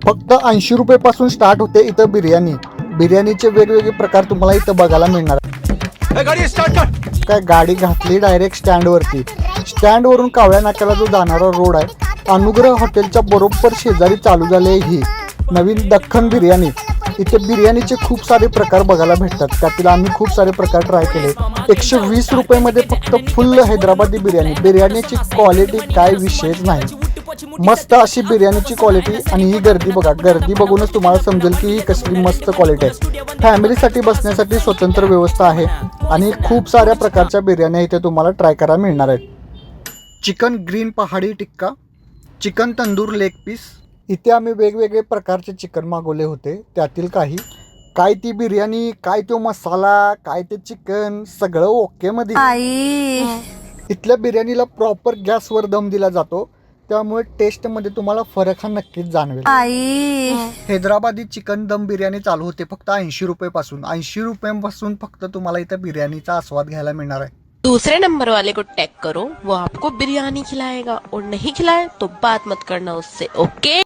फक्त 80 रुपयापासून स्टार्ट होते इथं बिर्याणी. बिर्याणीचे वेगवेगळे प्रकार तुम्हाला इथं बघायला मिळणार. काय गाडी घातली डायरेक्ट स्टँडवरती. स्टँडवरून कावळ्या नाक्याला जो जाणारा रोड आहे, अनुग्रह हॉटेलच्या बरोबर शेजारी चालू झाले ही नवीन दख्खन बिर्याणी. इथे बिर्याणीचे खूप सारे प्रकार बघायला भेटतात. त्यातील आम्ही खूप सारे प्रकार ट्राय केले. 120 रुपयामध्ये फक्त फुल हैदराबादी बिर्याणी. बिर्याणीची क्वालिटी काय विषयच नाही. मस्त अशी बिर्याणीची क्वालिटी. आणि ही गर्दी बघा, गर्दी बघूनच तुम्हाला समजेल की ही कसली मस्त क्वालिटी आहे. फॅमिलीसाठी बसण्यासाठी स्वतंत्र व्यवस्था आहे आणि खूप साऱ्या प्रकारच्या बिर्याण्या इथे तुम्हाला ट्राय करायला मिळणार आहेत. चिकन ग्रीन पहाडी टिक्का, चिकन तंदूर लेग पीस. इथे आम्ही वेगवेगळे प्रकारचे चिकन मागवले होते. त्यातील काही, काय ती बिर्याणी, काय तो मसाला, काय ते चिकन, सगळं ओके मध्ये. इथल्या बिर्याणीला प्रॉपर गॅसवर दम दिला जातो, त्यामुळे टेस्टमध्ये तुम्हाला फरक हा नक्कीच जाणवेल. हैदराबादी चिकन दम बिर्याणी चालू होते फक्त 80 रुपयापासून. 80 रुपयांपासून फक्त तुम्हाला इथं बिर्याणीचा आस्वाद घ्यायला मिळणार आहे. दूसरे नंबर वाले को टैग करो, वो आपको बिरयानी खिलाएगा, और नहीं खिलाए तो बात मत करना उससे. ओके.